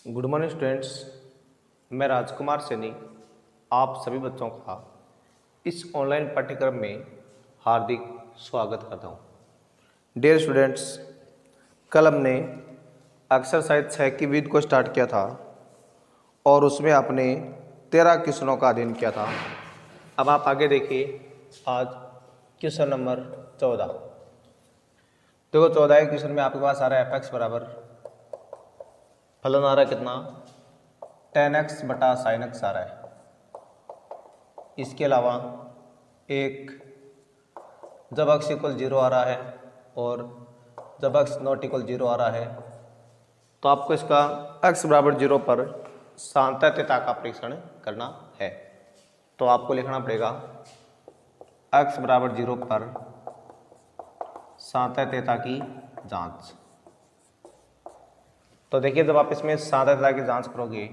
Good morning students. मैं राजकुमार सैनी आप सभी बच्चों का इस ऑनलाइन पाठ्यक्रम में हार्दिक स्वागत करता हूँ। डियर स्टूडेंट्स, कल हमने एक्सरसाइज 6 की विधि को स्टार्ट किया था और उसमें आपने 13 क्वेश्चनों का अध्ययन किया था। अब आप आगे देखिए, आज क्वेश्चन नंबर 14। देखो 14 क्वेश्चन में आपके पास आ रहा है एफ एक्स बराबर फलन आ रहा है कितना, tan x बटा sin x आ रहा है। इसके अलावा एक जब x इक्वल 0 आ रहा है और जब x नॉट इक्वल 0 आ रहा है तो आपको इसका x बराबर 0 पर सातत्यता का परीक्षण करना है। तो आपको लिखना पड़ेगा x बराबर 0 पर सातत्यता की जांच। तो देखिए, जब आप इसमें सातत्यता की जांच करोगे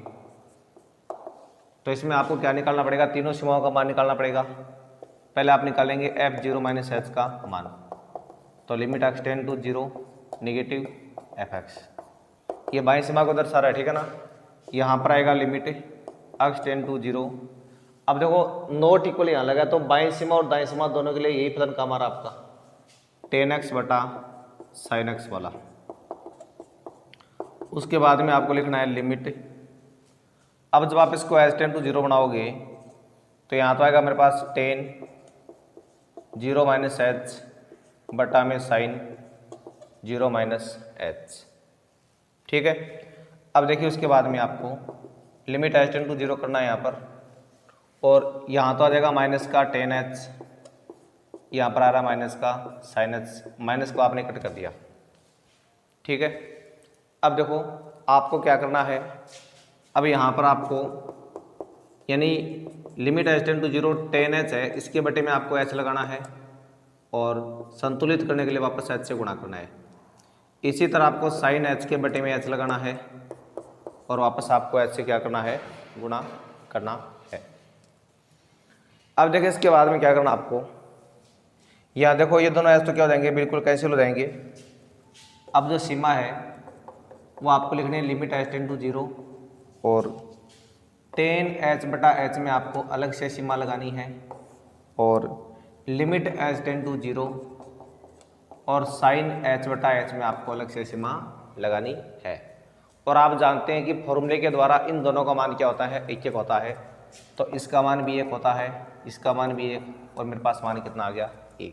तो इसमें आपको क्या निकालना पड़ेगा, तीनों सीमाओं का मान निकालना पड़ेगा। पहले आप निकालेंगे f0 माइनस h का मान, तो limit x tend to 0 negative fx, ये बाईं सीमा को दर्शा रहा है, ठीक है ना। यहाँ पर आएगा लिमिट x टेंड टू 0। अब देखो नॉट इक्वल यहाँ लगा, तो बाईं सीमा और दाईं सीमा दोनों के लिए यही फलन काम आ रहा आपका tan x बटा sin x वाला। उसके बाद में आपको लिखना है लिमिट। अब जब आप इसको एच टेंड टू 0 बनाओगे तो यहाँ तो आएगा मेरे पास tan 0 माइनस एच बटा में साइन 0 माइनस एच, ठीक है। अब देखिए उसके बाद में आपको लिमिट एच टेंड टू 0 करना है यहाँ पर, और यहाँ तो आ जाएगा माइनस का tan h, यहाँ पर आ रहा माइनस का साइन h, माइनस को आपने कट कर दिया, ठीक है। अब देखो आपको क्या करना है, अब यहाँ पर आपको यानी limit h tend to 0 tan h है, इसके बटे में आपको h लगाना है और संतुलित करने के लिए वापस h से गुणा करना है। इसी तरह आपको साइन h के बटे में h लगाना है और वापस आपको h से क्या करना है, गुणा करना है। अब देखिए इसके बाद में क्या करना आपको, यहाँ देखो ये दोनों h तो क्या हो जाएंगे, बिल्कुल कैंसिल हो जाएंगे। अब जो सीमा है वो आपको लिखनी है लिमिट एच टेंड टू 0 और tan h बटा h में आपको अलग से सीमा लगानी है और लिमिट एच टेंड टू 0 और साइन h बटा h में आपको अलग से सीमा लगानी है। और आप जानते हैं कि फॉर्मूले के द्वारा इन दोनों का मान क्या होता है, एक एक होता है। तो इसका मान भी 1 होता है, इसका मान भी 1, और मेरे पास मान कितना आ गया, 1।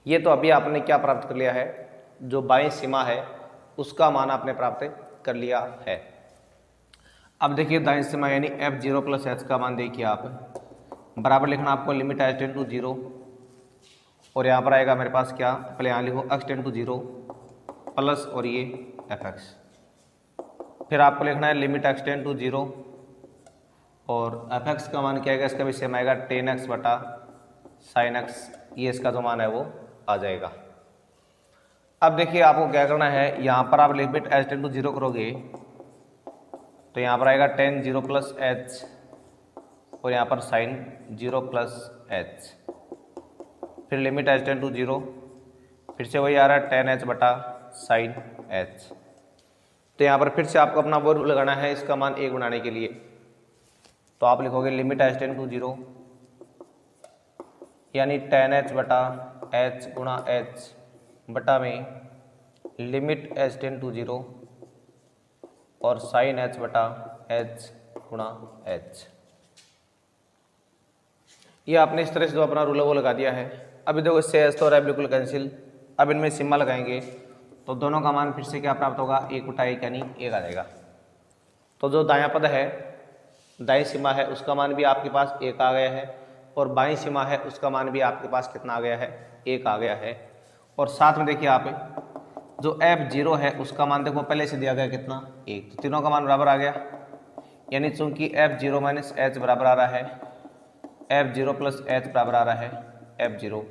ये तो अभी आपने क्या प्राप्त कर लिया है, जो बाईं सीमा है उसका मान आपने प्राप्त कर लिया है। अब देखिए दाईं सीमा यानी f0 प्लस h का मान देखिए आप, बराबर लिखना आपको लिमिट h टेंड टू 0 और यहाँ पर आएगा मेरे पास क्या, पहले यहाँ लिखो x टेंड टू 0 प्लस और ये fx, फिर आपको लिखना है लिमिट x टेंड टू 0 और fx का मान क्या आएगा, इसका भी सेम आएगा tan x बटा sin x, ये इसका जो मान है वो आ जाएगा। अब देखिए आपको क्या करना है, यहाँ पर आप लिमिट एच टेंड टू 0 करोगे तो यहाँ पर आएगा tan 0 प्लस एच और यहाँ पर साइन 0 प्लस एच, फिर लिमिट एच टेंड टू 0, फिर से वही आ रहा है tan h बटा साइन h। तो यहाँ पर फिर से आपको अपना वो रूल लगाना है इसका मान 1 बनाने के लिए, तो आप लिखोगे लिमिट एच टेंड टू 0 यानी tan h बटा h गुणा h बटा में लिमिट एच टेंड टू 0 और साइन h बटा h गुणा h। ये आपने इस तरह से जो अपना रूल वो लगा दिया है। अभी देखो इससे h तो रहा है बिल्कुल कैंसिल, अब इनमें सिम्मा लगाएंगे तो दोनों का मान फिर से क्या प्राप्त होगा, 1 बटा 1 यानी 1 आ जाएगा। तो जो दायां पद है, दाईं सीमा है, उसका मान भी आपके पास 1 आ गया है और बाईं सीमा है उसका मान भी आपके पास कितना आ गया है, 1 आ गया है। और साथ में देखिए आप जो f0 है उसका मान देखो पहले से दिया गया कितना, 1, तो तीनों का मान बराबर आ गया। यानी चूंकि f0 माइनस h बराबर आ रहा है f0 प्लस h बराबर आ रहा है f0,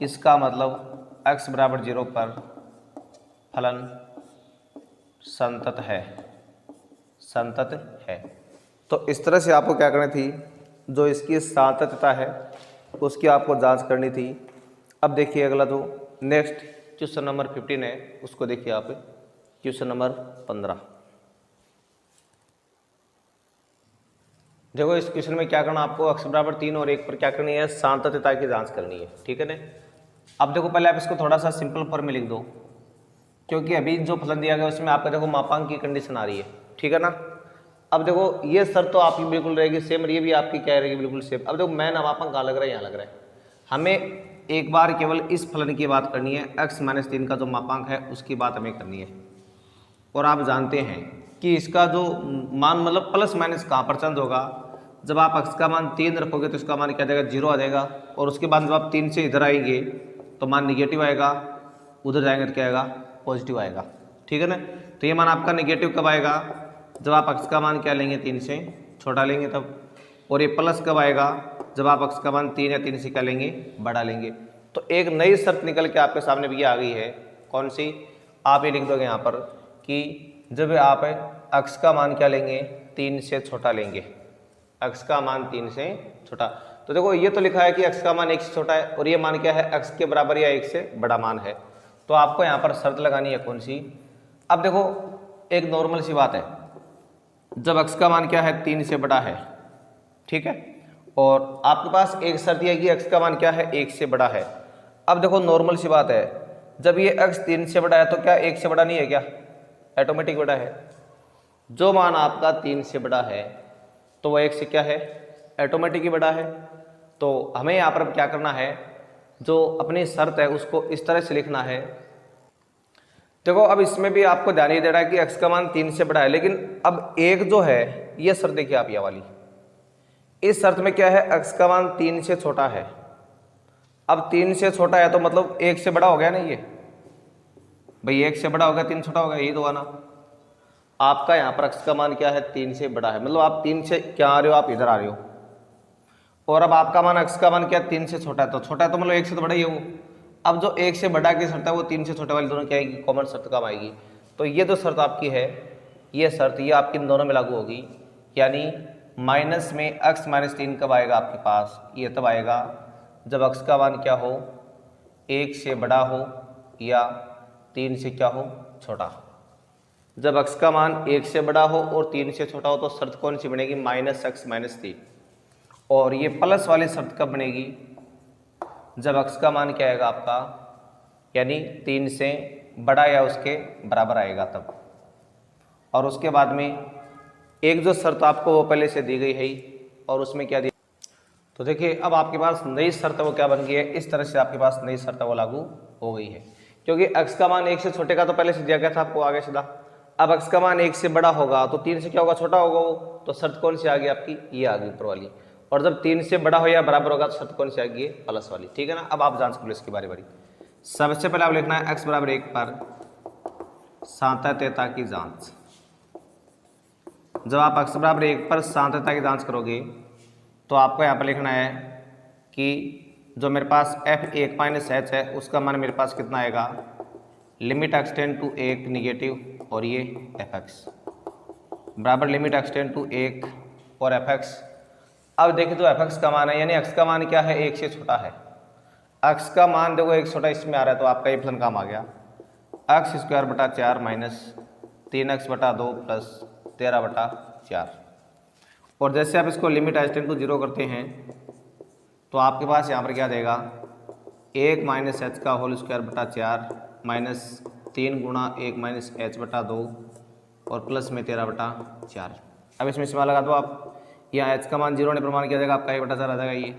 इसका मतलब x बराबर 0 पर फलन संतत है, संतत है। तो इस तरह से आपको क्या करनी थी, जो इसकी सातत्यता है उसकी आपको जांच करनी थी। अब देखिए अगला जो नेक्स्ट क्वेश्चन नंबर 15 है उसको देखिए आप, क्वेश्चन नंबर 15। देखो इस क्वेश्चन में क्या करना आपको, x बराबर 3 और 1 पर क्या करनी है, सांतत्यता की जांच करनी है, ठीक है ना। अब देखो पहले आप इसको थोड़ा सा सिंपल फॉर्म में लिख दो, क्योंकि अभी जो फलन दिया गया उसमें आपका देखो मापांक की कंडीशन आ रही है, ठीक है ना। अब देखो ये शर्त तो आपकी बिल्कुल रहेगी सेम, ये भी आपकी क्या रहेगी, बिल्कुल सेम। अब देखो मैन मापांक कहाँ लग रहा है, यहाँ लग रहा है। हमें एक बार केवल इस फलन की बात करनी है, x-3 का जो मापांक है उसकी बात हमें करनी है। और आप जानते हैं कि इसका जो मान मतलब प्लस माइनस कहाँ पर चेंज होगा, जब आप x का मान 3 रखोगे तो इसका मान क्या जाएगा, 0 आ जाएगा। और उसके बाद जब आप 3 से इधर आएंगे तो मान निगेटिव आएगा, उधर जाएंगे तो क्या आएगा, पॉजिटिव आएगा, ठीक है ना। तो ये मान आपका निगेटिव कब आएगा, जब आप x का मान क्या लेंगे, 3 से छोटा लेंगे तब। और ये प्लस कब आएगा, जब आप x का मान 3 या 3 से क्या लेंगे, बड़ा लेंगे। तो एक नई शर्त निकल के आपके सामने भी आ गई है, कौन सी, आप ये लिख दोगे यहाँ पर कि जब आप x का मान क्या लेंगे, 3 से छोटा लेंगे, x का मान 3 से छोटा। तो देखो ये तो लिखा है कि x का मान 1 से छोटा है, और ये मान क्या है, x के बराबर या 1 से बड़ा मान है। तो आपको यहाँ पर शर्त लगानी है कौन सी। अब देखो एक नॉर्मल सी बात है, जब x का मान क्या है, 3 से बड़ा है, ठीक है, और आपके पास एक शर्त यह है कि x का मान क्या है, 1 से बड़ा है। अब देखो नॉर्मल सी बात है, जब ये x 3 से बड़ा है तो क्या 1 से बड़ा नहीं है, क्या ऑटोमेटिक बड़ा है। जो मान आपका 3 से बड़ा है तो वह 1 से क्या है, ऑटोमेटिक ही बड़ा है। तो हमें यहाँ पर क्या करना है, जो अपनी शर्त है उसको इस तरह से लिखना है। देखो अब इसमें भी आपको ध्यान ये दे रहा है कि x का मान 3 से बड़ा है, लेकिन अब एक जो है ये शर्त देखिए आप, ये वाली, इस शर्त में क्या है, x का मान 3 से छोटा है। अब 3 से छोटा है तो मतलब 1 से बड़ा हो गया ना, ये भाई 1 से बड़ा हो गया, 3 छोटा हो गया, यही तो आना। आपका यहाँ पर x का मान क्या है, 3 से बड़ा है, मतलब आप 3 से क्या आ रहे हो, आप इधर आ रहे हो। और अब आपका मान x का मान क्या है, 3 से छोटा है, तो छोटा है तो मतलब 1 से तो बड़ा ही है वो। अब जो 1 से बड़ा की शर्त है वो 3 से छोटे वाली दोनों क्या आएगी, कॉमन शर्त काम आएगी। तो ये जो शर्त आपकी है, ये शर्त ये आपकी इन दोनों में लागू होगी। यानी माइनस में x-3 कब आएगा आपके पास, ये तब आएगा जब x का मान क्या हो, 1 से बड़ा हो या 3 से क्या हो, छोटा। जब x का मान 1 से बड़ा हो और 3 से छोटा हो तो शर्त कौन सी बनेगी, -x-3। और ये प्लस वाली शर्त कब बनेगी, जब x का मान क्या आएगा आपका, यानी 3 से बड़ा या उसके बराबर आएगा तब। और उसके बाद में एक जो शर्त आपको वो पहले से दी गई है, और उसमें क्या दी, तो देखिए अब आपके पास नई शर्त है वो क्या बन गई है, इस तरह से आपके पास नई शर्त है वो लागू हो गई है। क्योंकि x का मान 1 से छोटे का तो पहले से दिया गया था आपको आगे सीधा। अब x का मान 1 से बड़ा होगा तो 3 से क्या होगा, छोटा होगा वो। तो शर्त कौन सी आ गई आपकी, ये आ गई ऊपर वाली। और जब 3 से बड़ा हो या बराबर होगा तो शर्त कौन सी आ गई, प्लस वाली, ठीक है ना। अब आप जांच करो इसकी बारी बारी। सबसे पहले आप लिखना है x बराबर 1 पर सांतत्यता की जांच। जब आप x बराबर 1 पर सांतत्यता की जांच करोगे तो आपको यहाँ पर लिखना है कि जो मेरे पास f1 माइनस h है उसका मान मेरे पास कितना आएगा, limit x tend to 1 negative और ये fx बराबर लिमिट x टेंड टू 1 और fx। अब देखिए जो fx का मान है, यानी x का मान क्या है, 1 से छोटा है। x का मान देखो 1 छोटा इसमें आ रहा है तो आपका ये फलन काम आ गया, x² बटा 4 माइनस 3x बटा 2 प्लस 13/4। और जैसे आप इसको लिमिट h टेंड टू 0 करते हैं तो आपके पास यहाँ पर क्या देगा, 1 माइनस h का होल स्क्वायर बटा 4 माइनस 3 गुणा 1 माइनस h बटा 2 और प्लस में 13/4। अब इसमें सीमा लगा दो आप, यहाँ h का मान 0 ने प्रमाण किया जाएगा आपका 1/4 आ जाएगा, ये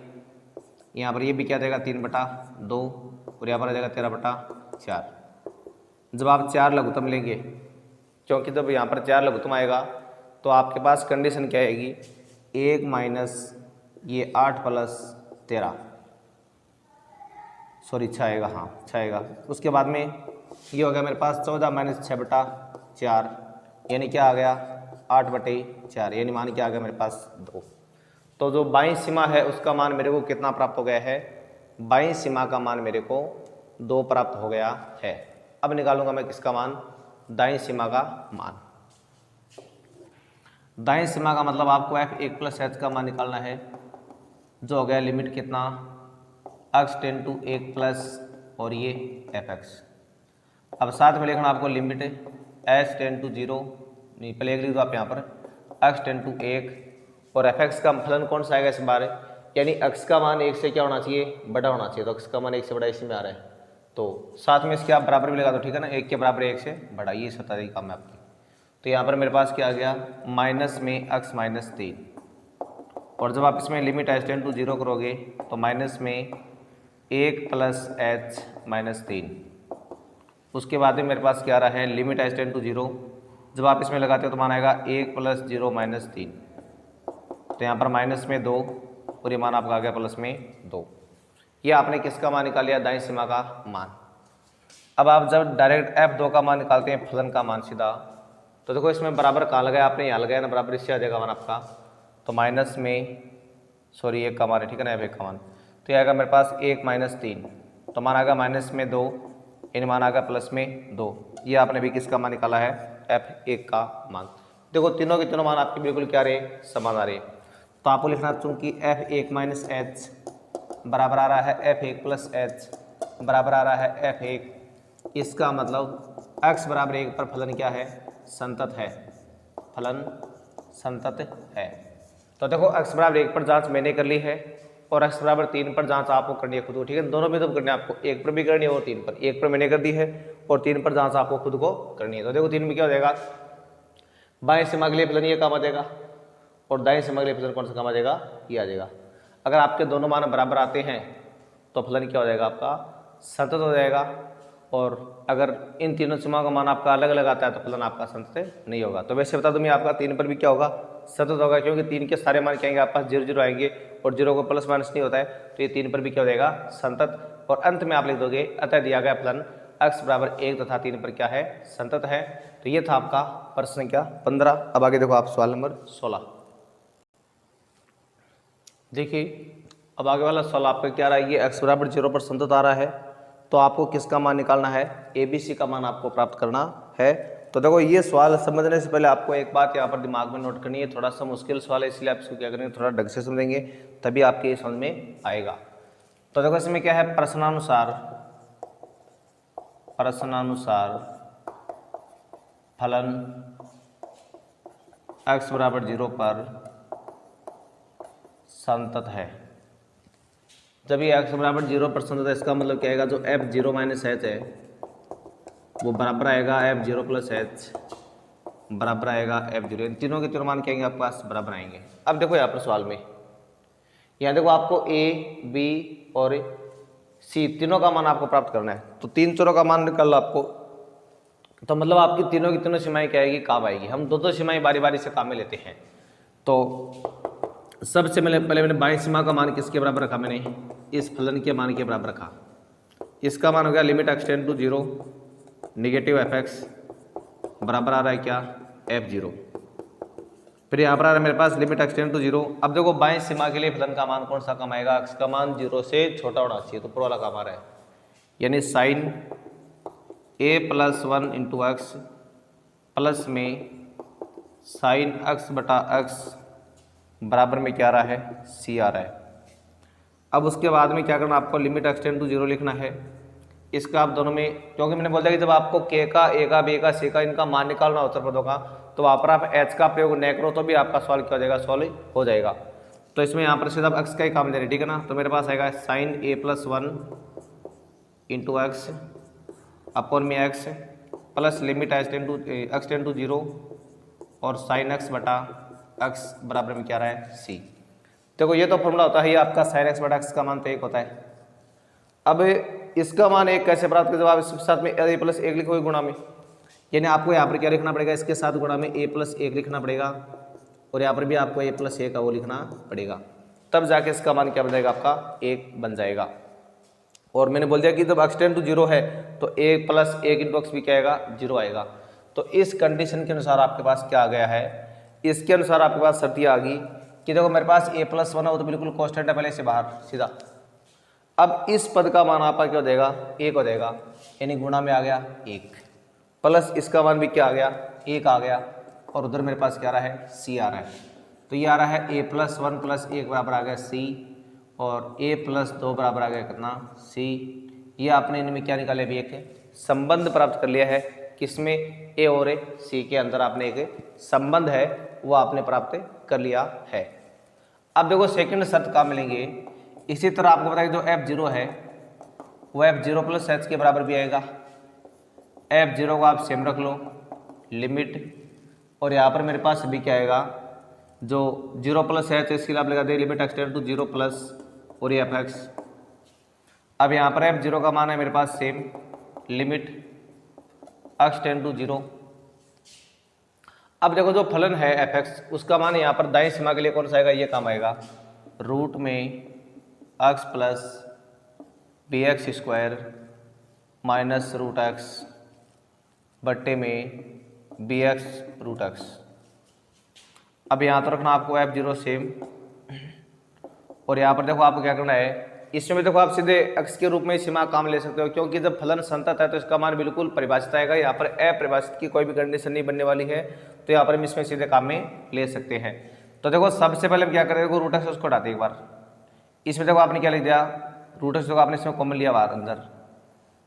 यहाँ पर ये भी क्या देगा 3/2 और यहाँ पर आ जाएगा 13/4। जब आप 4 लघुत्तम लेंगे, क्योंकि जब यहाँ पर 4 लघुत्तम आएगा तो आपके पास कंडीशन क्या आएगी, 1 माइनस ये 8 प्लस 13, सॉरी 6 आएगा, हाँ 6 आएगा। उसके बाद में ये हो गया मेरे पास 14 माइनस 6/4, यानी क्या आ गया 8/4, यानी मान क्या आ गया मेरे पास 2। तो जो बाईं सीमा है उसका मान मेरे को कितना प्राप्त हो गया है, बाईं सीमा का मान मेरे को 2 प्राप्त हो गया है। अब निकालूंगा मैं किसका मान, दाईं सीमा का मान। दाईं सीमा का मतलब आपको f1 प्लस h का मान निकालना है, जो हो गया लिमिट कितना, x टेंड टू 1 प्लस और ये fx। अब साथ में लिखना आपको लिमिट h टेंड टू 0, नहीं पहले लिख दो आप यहाँ पर, x टेंड टू 1 और एफ एक्स का फलन कौन सा आएगा इस बार, यानी एक्स का मान 1 से क्या होना चाहिए, बड़ा होना चाहिए। तो एक्स का मान 1 से बड़ा इसी में आ रहा है, तो साथ में इसके आप बराबर भी लगा दो, ठीक है ना, 1 के बराबर 1 से बड़ा, ये 17 काम है आपकी। तो यहाँ पर मेरे पास क्या आ गया, माइनस में एक्स माइनस 3, और जब आप इसमें लिमिट एच टेंड टू 0 करोगे तो माइनस में 1 प्लस एच माइनस 3। उसके बाद में मेरे पास क्या आ रहा है, लिमिट एच टेंड टू 0, जब आप इसमें लगाते हो तो मान आएगा 1 प्लस 0 माइनस 3। तो यहाँ पर माइनस में 2 और ये मान आपका आ गया प्लस में 2। ये आपने किसका मान निकाल लिया, दाईं सीमा का मान। अब आप जब डायरेक्ट f2 का मान निकालते हैं, फलन का मान सीधा, तो देखो इसमें बराबर कहाँ लगाया आपने, यहाँ लगाया ना, बराबर इससे आ जाएगा मान आपका, तो माइनस में सॉरी 1 का मान है, ठीक है ना, f1 का मान, तो ये आएगा मेरे पास 1 माइनस 3, तो मान आएगा माइनस में 2, इन मान आएगा प्लस में 2। ये आपने भी किसका मान निकाला है, f1 का मान। देखो तीनों के तीनों मान आपके बिल्कुल क्या रहे, समान आ रहे। तो आपको लिखना चूंकि f1 माइनस एच बराबर आ रहा है f1 प्लस एच बराबर आ रहा है f1, इसका मतलब x बराबर 1 पर फलन क्या है, संतत है, फलन संतत है। तो देखो x बराबर 1 पर जांच मैंने कर ली है और x बराबर 3 पर जांच आपको करनी है खुद को, ठीक है, दोनों में तो करनी है आपको, 1 पर भी करनी है और 3 पर। 1 पर मैंने कर दी है और 3 पर जांच आपको खुद को करनी है। तो देखो 3 में क्या हो जाएगा, बाएं सीमा के लिए फलन ये काम आ जाएगा और दाएं सीमा के लिए फलन कौन सा काम आ जाएगा, ये आ जाएगा। अगर आपके दोनों मान बराबर आते हैं तो फलन क्या हो जाएगा, आपका संतत हो जाएगा। और अगर इन तीनों सीमाओं का मान आपका अलग अलग आता है तो फलन आपका संतत नहीं होगा। तो वैसे बता दूं मैं, आपका 3 पर भी क्या होगा, संतत होगा, क्योंकि 3 के सारे मान क्या आएंगे आपके पास 0 0 आएंगे और 0 को प्लस माइनस नहीं होता है, तो ये 3 पर भी क्या हो जाएगा, संतत। और अंत में आप लिख दोगे अतः दिया गया फलन x बराबर 1 तथा 3 पर क्या है, संतत है। तो ये था आपका प्रश्न संख्या 15। अब आगे देखो आप सवाल नंबर 16। देखिए अब आगे वाला सवाल आपका क्या रहा है, ये x बराबर 0 पर संतत आ रहा है, तो आपको किसका मान निकालना है, ABC का मान आपको प्राप्त करना है। तो देखो ये सवाल समझने से पहले आपको एक बात यहाँ पर दिमाग में नोट करनी है, थोड़ा सा मुश्किल सवाल है, इसलिए आप इसको क्या करेंगे, थोड़ा ढंग से समझेंगे तभी आपके ये समझ में आएगा। तो देखो इसमें क्या है, प्रश्नानुसार फलन x बराबर 0 पर संतत है। जब ये x बराबर 0 पर संतत है, इसका मतलब क्या आएगा, जो f0 माइनस एच है वो बराबर आएगा f0 प्लस एच बराबर आएगा f0। इन तीनों के तीनों मान क्या आएंगे आपके पास, बराबर आएंगे। अब देखो यहाँ पर सवाल में, यहाँ देखो आपको a b और c तीनों का मान आपको प्राप्त करना है। तो 3 चरों का मान निकाल लो आपको, तो मतलब आपकी तीनों की तीनों सीमाएं क्या आएगी, काम आएगी। हम दो सीमाएं बारी बारी से काम में लेते हैं। तो सबसे पहले मैंने बाईं सीमा का मान किसके बराबर रखा, मैंने इस फलन के मान के बराबर रखा। इसका मान हो गया limit x tend to 0 negative f(x) बराबर आ रहा है क्या, f0। फिर यहाँ पर आ रहा है मेरे पास लिमिट x टेंड टू 0। अब देखो बाएं सीमा के लिए फलन का मान कौन सा कम आएगा, x का मान 0 से छोटा होना चाहिए, तो ऊपर वाला काम आ रहा है, यानी sine a plus 1 into x plus में साइन x बटा x बराबर में क्या आ रहा है, c आ रहा है। अब उसके बाद में क्या करना, आपको लिमिट x टेंड टू 0 लिखना है। इसका आप दोनों में, क्योंकि मैंने बोला कि जब आपको k का, a का, b का, c का इनका मान निकालना हो उत्तर पदों का, तो वहाँ पर आप h का प्रयोग न करो तो भी आपका सॉल्व क्या हो जाएगा, सॉल्व हो जाएगा। तो इसमें यहाँ पर सीधा x का ही काम दे रहे, ठीक है ना। तो मेरे पास आएगा sine a plus 1 into x upon में x plus limit x tend to 0 और साइन x बटा x बराबर में क्या रहा है, c। देखो ये तो फॉर्मूला होता है, ये आपका साइन x बटा x का मान तो 1 होता है। अब इसका मान 1 कैसे प्राप्त करें, जब आप इसके साथ में a प्लस 1 लिखोगे गुणा में, यानी आपको यहाँ पर क्या लिखना पड़ेगा, इसके साथ गुणा में a प्लस 1 लिखना पड़ेगा और यहाँ पर भी आपको a प्लस 1 का वो लिखना पड़ेगा, तब जाके इसका मान क्या बन जाएगा, आपका 1 बन जाएगा। और मैंने बोल दिया कि जब x टेंड टू 0 है तो 1 प्लस 1 इंटू एक्स भी क्या आएगा, 0 आएगा। तो इस कंडीशन के अनुसार आपके पास क्या आ गया है, इसके अनुसार आपके पास शर्त आ गई कि देखो मेरे पास a प्लस 1 है, वो तो बिल्कुल कॉन्स्टेंट है पहले से बाहर सीधा। अब इस पद का मान आपका क्या हो जाएगा, 1 हो जाएगा, यानी गुणा में आ गया 1 प्लस इसका मान भी क्या आ गया, 1 आ गया, और उधर मेरे पास क्या आ रहा है, c आ रहा है। तो ये आ रहा है a प्लस 1 प्लस 1 बराबर आ गया c और a प्लस 2 बराबर आ गया कितना, c। ये आपने इनमें क्या निकाले भी, एक संबंध प्राप्त कर लिया है, किसमें, a और c के अंदर आपने एक संबंध है वो आपने प्राप्त कर लिया है। अब देखो सेकंड शर्त कहाँ मिलेंगे, इसी तरह आपको पता है कि जो f0 है वो f0 प्लस एच के बराबर भी आएगा। f0 को आप सेम रख लो लिमिट, और यहाँ पर मेरे पास भी क्या आएगा, जो 0 प्लस एच इसके लिए आप लगा दें लिमिट एक्सटेंड टू 0 प्लस और ये fx। अब यहाँ पर f0 का मान है मेरे पास सेम लिमिट एक्सटेंड टू 0। अब देखो जो फलन है fx उसका मान यहाँ पर दाईं सीमा के लिए कौन सा आएगा, ये काम आएगा रूट में x plus b x square minus root x बट्टे में बी एक्स रूट एक्स। अब यहाँ तो रखना आपको f0 सेम, और यहाँ पर देखो आपको क्या करना है, इसमें भी देखो आप सीधे x के रूप में सीमा काम ले सकते हो, क्योंकि जब फलन संतत है तो इसका मान बिल्कुल परिभाषित आएगा। यहाँ पर अपरिभाषित की कोई भी कंडीशन नहीं बनने वाली है, तो यहाँ पर हम इसमें सीधे काम में ले सकते हैं। तो देखो सबसे पहले हम क्या करेंगे, देखो रूट एक्स उसको हटाते एक बार। इसमें देखो आपने क्या लिख दिया, रूट एक्स को आपने इसमें कॉमन लिया बाहर अंदर,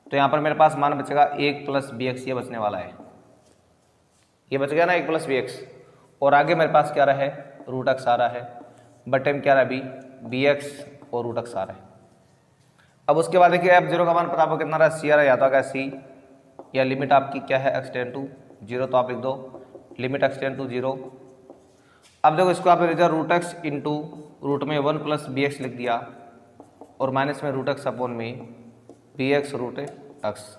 तो यहाँ पर मेरे पास मान बचेगा 1 प्लस बी एक्स, ये बचने वाला है, ये बच गया ना 1 प्लस बी एक्स। और आगे मेरे पास क्या रहा है, रूट एक्स आ रहा है, बटे में क्या रहा है अभी बी एक्स और रूट एक्स आ रहा है। अब उसके बाद देखिए f0 का मान पता आपको कितना रहा है, सी आ रहा है, या तो आएगा सी, या लिमिट आपकी क्या है एक्सटेंड टू 0, तो आप लिख दो लिमिट एक्सटेंड टू 0। अब देखो इसको आपने लिख दिया रूट एक्स इंटू रूट में 1 प्लस बी एक्स लिख दिया, और माइनस में रूट एक्स अपॉन में बी एक्स रूट एक्स।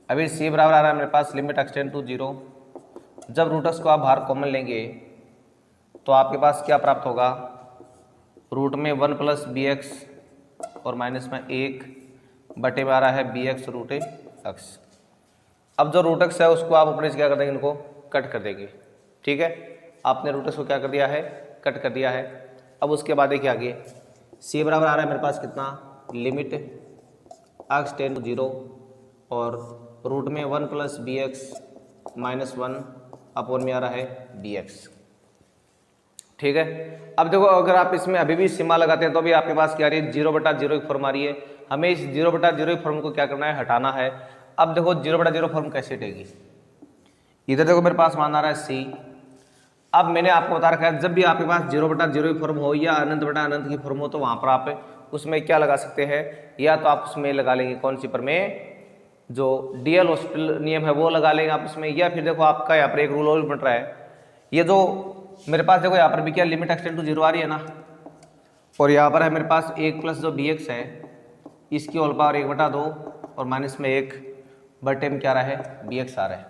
अभी सी बराबर आ रहा है मेरे पास लिमिट एक्सटेंड टू 0। जब रूट एक्स को आप बाहर कॉमन लेंगे तो आपके पास क्या प्राप्त होगा, रूट में 1 प्लस बी एक्स और माइनस में 1 बटे में आ रहा है बी एक्स रूट एक्स। अब जो रूट एक्स है उसको आप ऊपर से क्या कर देंगे, इनको कट कर देंगे, ठीक है। आपने रूट एक्स को क्या कर दिया है, कट कर दिया है। अब उसके बाद देखिए आगे सी बराबर आ रहा है मेरे पास कितना, लिमिट एक्स टेंड टू 0 और रूट में 1 plus b x minus 1 upon में आ रहा है बी एक्स, ठीक है। अब देखो अगर आप इसमें अभी भी सीमा लगाते हैं तो भी आपके पास क्या आ रही है, 0/0 की फॉर्म आ रही है। हमें इस 0/0 की फॉर्म को क्या करना है, हटाना है। अब देखो 0/0 फॉर्म कैसे हटेगी, इधर देखो मेरे पास मान आ रहा है सी। अब मैंने आपको बता रखा है जब भी आपके पास 0/0 की फॉर्म हो या अनंत बटा अनंत की फॉर्म हो, तो वहाँ पर आप उसमें क्या लगा सकते हैं, या तो आप उसमें लगा लेंगे कौन सी पर में, जो डीएल हॉस्पिटल नियम है वो लगा लेंगे आप उसमें, या फिर देखो आपका यहाँ पर एक रूल और बन रहा है, ये जो मेरे पास देखो यहाँ पर भी क्या लिमिट एक्सटेंड टू 0 आ रही है ना, और यहाँ पर है मेरे पास 1 प्लस जो बी एक्स है इसकी होल पावर 1/2 और माइनस में 1 बटे में क्या रहा है बी एक्स आ रहा है।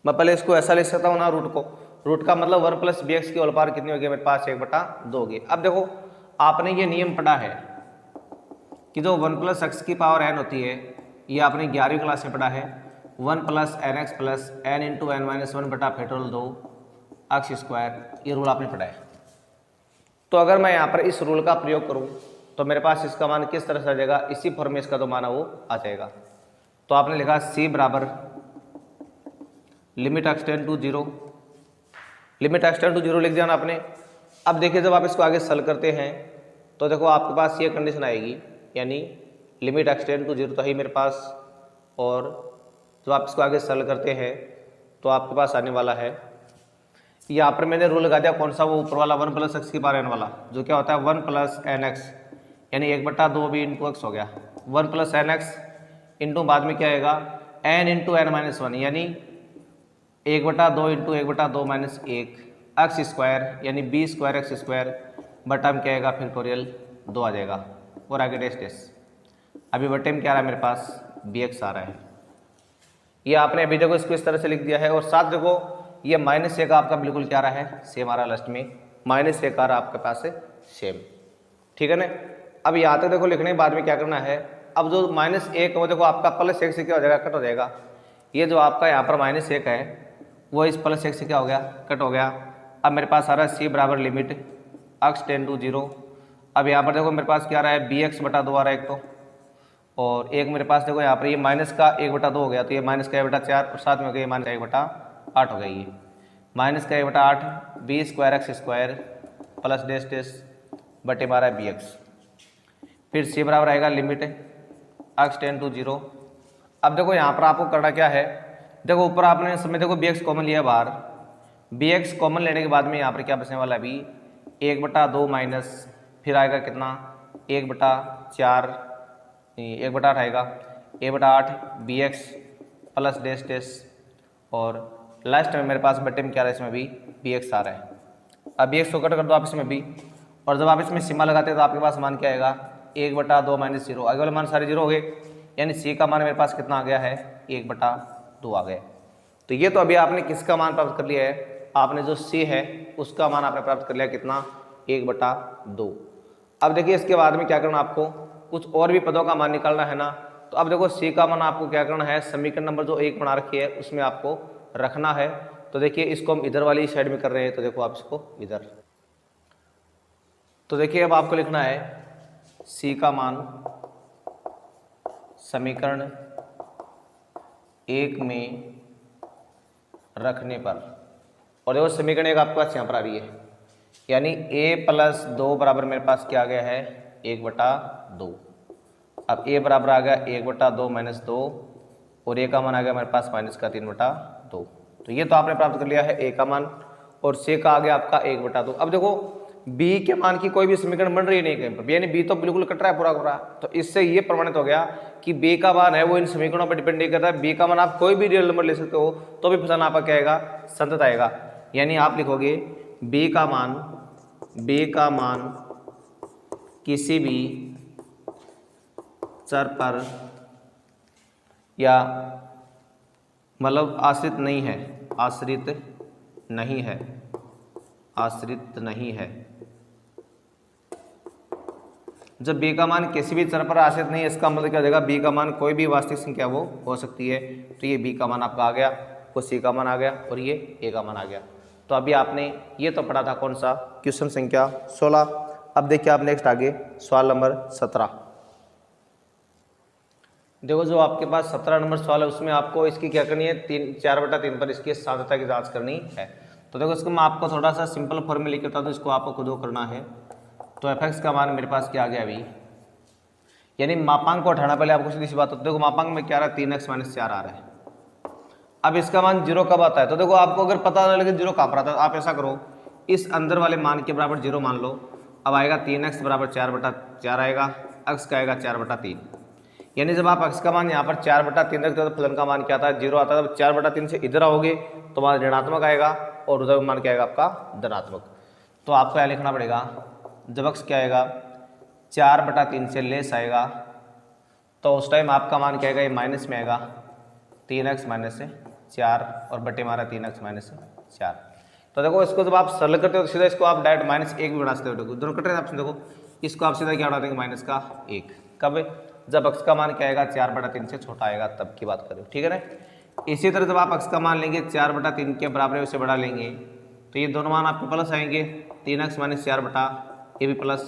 मैं पहले इसको ऐसा लिख सकता हूँ ना, रूट को, रूट का मतलब 1 प्लस बी एक्स की होल पावर कितनी होगी मेरे पास 1/2 होगी। अब देखो आपने ये नियम पढ़ा है कि जो 1 प्लस एक्स की पावर एन होती है, ये आपने 11वीं क्लास में पढ़ा है, 1 plus n x plus n into n minus 1 बटा फैक्टोरियल 2 एक्स स्क्वायर, ये रूल आपने पढ़ा है। तो अगर मैं यहाँ पर इस रूल का प्रयोग करूँ तो मेरे पास इसका मान किस तरह से आ जाएगा, इसी फॉर्म में इसका जो मान है वो आ जाएगा। तो आपने लिखा सी बराबर limit x tend to 0, limit x tend to 0 लिख दिया ना आपने। अब देखिए जब आप इसको आगे सॉल्व करते हैं तो देखो आपके पास ये कंडीशन आएगी, यानी लिमिट एक्सटेंड टू 0 तो है मेरे पास, और जब आप इसको आगे सॉल्व करते हैं तो आपके पास आने वाला है, यहाँ पर मैंने रूल लगा दिया कौन सा, वो ऊपर वाला 1 प्लस एक्स की पावर एन वाला, जो क्या होता है 1 प्लस एन एक्स, यानी 1/2 भी इंटू एक्स हो गया, 1 प्लस एन एक्स इंटू बाद में क्या आएगा एन इंटू एन माइनस 1, यानी 1/2 इंटू 1/2 माइनस 1 एक्स स्क्वायर, यानी बी स्क्वायर एक्स स्क्वायर बटा में क्या आएगा फैक्टोरियल 2 आ जाएगा, और आगे डैश डैश। अभी बटे में क्या आ रहा है मेरे पास बी एक्स आ रहा है, ये आपने अभी देखो इसको इस तरह से लिख दिया है। और साथ देखो ये -1 आपका बिल्कुल क्या रहा है, सेम आ रहा है, लास्ट में -1 आ रहा है आपके पास से सेम, ठीक है ना। अब यहाँ तक देखो लिखने के बाद में क्या करना है, अब जो -1 वो देखो आपका +1 से क्या हो जाएगा, कट हो जाएगा। ये जो आपका यहाँ पर -1 है वो इस +1 से क्या हो गया, कट हो गया। अब मेरे पास आ रहा है सी बराबर लिमिट एक्स टेंड टू 0। अब यहाँ पर देखो मेरे पास क्या आ रहा है bx/2 आ रहा है एक तो, और एक मेरे पास देखो यहाँ पर ये माइनस का 1/2 हो गया, तो ये माइनस का 1/4 और साथ में हो गया ये माइनस 1/8 हो गया, ये माइनस का 1/8 b square x square plus dash dash बटे मारा बी एक्स। फिर सी बराबर आएगा लिमिट एक्स टेंड टू 0। अब देखो यहाँ पर आपको करना क्या है, देखो ऊपर आपने समय देखो bx कॉमन लिया बाहर, bx कॉमन लेने के बाद में यहाँ पर क्या बचने वाला है, अभी 1/2 माइनस फिर आएगा कितना 1/4, 1/8 आएगा 1/8 bx प्लस डैश डैश, और लास्ट में मेरे पास बटे में क्या रहा है, इसमें भी bx आ रहा है। अब bx को कट कर दो आप इसमें भी, और जब आप इसमें सीमा लगाते हैं तो आपके पास मान क्या आएगा 1/2 माइनस 0, आगे वाले मान सारे 0 हो गए, यानी c का मान मेरे पास कितना आ गया है 1/2 आ गया। तो ये तो अभी आपने किसका मान प्राप्त कर लिया है, आपने जो c है उसका मान आपने प्राप्त कर लिया कितना 1/2। अब देखिए इसके बाद में क्या करना, आपको कुछ और भी पदों का मान निकालना है ना। तो अब देखो c का मान आपको क्या करना है, समीकरण नंबर जो 1 बना रखी है उसमें आपको रखना है। तो देखिए इसको हम इधर वाली साइड में कर रहे हैं, तो देखो आप इसको इधर, तो देखिए अब आपको लिखना है c का मान समीकरण 1 में रखने पर, और देखो समीकरण 1 आपके पास यहाँ पर आ रही है, यानी a+2 बराबर मेरे पास क्या आ गया है 1/2। अब a बराबर आ गया 1/2 माइनस 2, और a का मान आ गया मेरे पास -3/2। तो ये तो आपने प्राप्त कर लिया है a का मान, और c का आ गया आपका 1/2। अब देखो b के मान की कोई भी समीकरण बन रही नहीं कहीं पर, यानी b तो बिल्कुल कट रहा है पूरा पूरा। तो इससे ये प्रमाणित हो गया कि b का मान है वो इन समीकरणों पर डिपेंड नहीं करता है। b का मान आप कोई भी रियल नंबर ले सकते हो तो भी फलन आपका क्या आएगा, संतत आएगा। यानी आप लिखोगे b का मान किसी भी चर पर या मतलब आश्रित नहीं है। जब b का मान किसी भी चर पर आश्रित नहीं है, इसका मतलब क्या हो जाएगा, b का मान कोई भी वास्तविक संख्या वो हो सकती है। तो ये b का मान आपका आ गया, वो c का मान आ गया, और ये a का मान आ गया। तो अभी आपने ये तो पढ़ा था कौन सा, क्वेश्चन संख्या 16। अब देखिए आप नेक्स्ट आगे सवाल नंबर 17। देखो जो आपके पास 17 नंबर सवाल है उसमें आपको इसकी क्या करनी है, 4/3 पर इसकी साध्यता की जांच करनी है। तो देखो इसको मैं आपको थोड़ा सा सिंपल फॉर्म में लिख के बता दूँ, इसको आपको खुद को करना है। तो f(x) का मान मेरे पास क्या आ गया अभी, यानी मापांक को हटाना, पहले आपको सीधी सी बात, तो देखो मापांक में क्या आ रहा है 3x - 4 आ रहा है। अब इसका मान 0 कब आता है, तो देखो आपको अगर पता ना लगे 0 कहाँ पर आता है, आप ऐसा करो इस अंदर वाले मान के बराबर 0 मान लो। अब आएगा 3x बराबर 4/4 आएगा, x का आएगा 4/3। यानी जब आप x का मान यहाँ पर 4/3 रखते हो तो फलन का मान क्या आता है 0 आता है। जब 4/3 से इधर आओगे तो मान ऋणात्मक आएगा, और उधर मान क्या आएगा आपका धनात्मक। तो आपको क्या लिखना पड़ेगा, जब x क्या आएगा 4/3 से लेस आएगा तो उस टाइम आपका मान क्या आएगा, ये माइनस में आएगा 3x - 4, और बटे मारा 3x - 4। तो देखो इसको जब आप सरल करते हो तो सीधा इसको आप डायरेक्ट -1 भी बना सकते हो। देखो दोनों कट रहे हैं आपसे, देखो इसको आप सीधा क्या बना देंगे -1। कब, जब x का मान क्या आएगा 4/3 से छोटा आएगा, तब की बात करें, ठीक है ना। इसी तरह जब आप x का मान लेंगे 4/3 के बराबर उसे बढ़ा लेंगे तो ये दोनों मान आपके प्लस आएंगे, 3x - 4 बटा ये भी प्लस।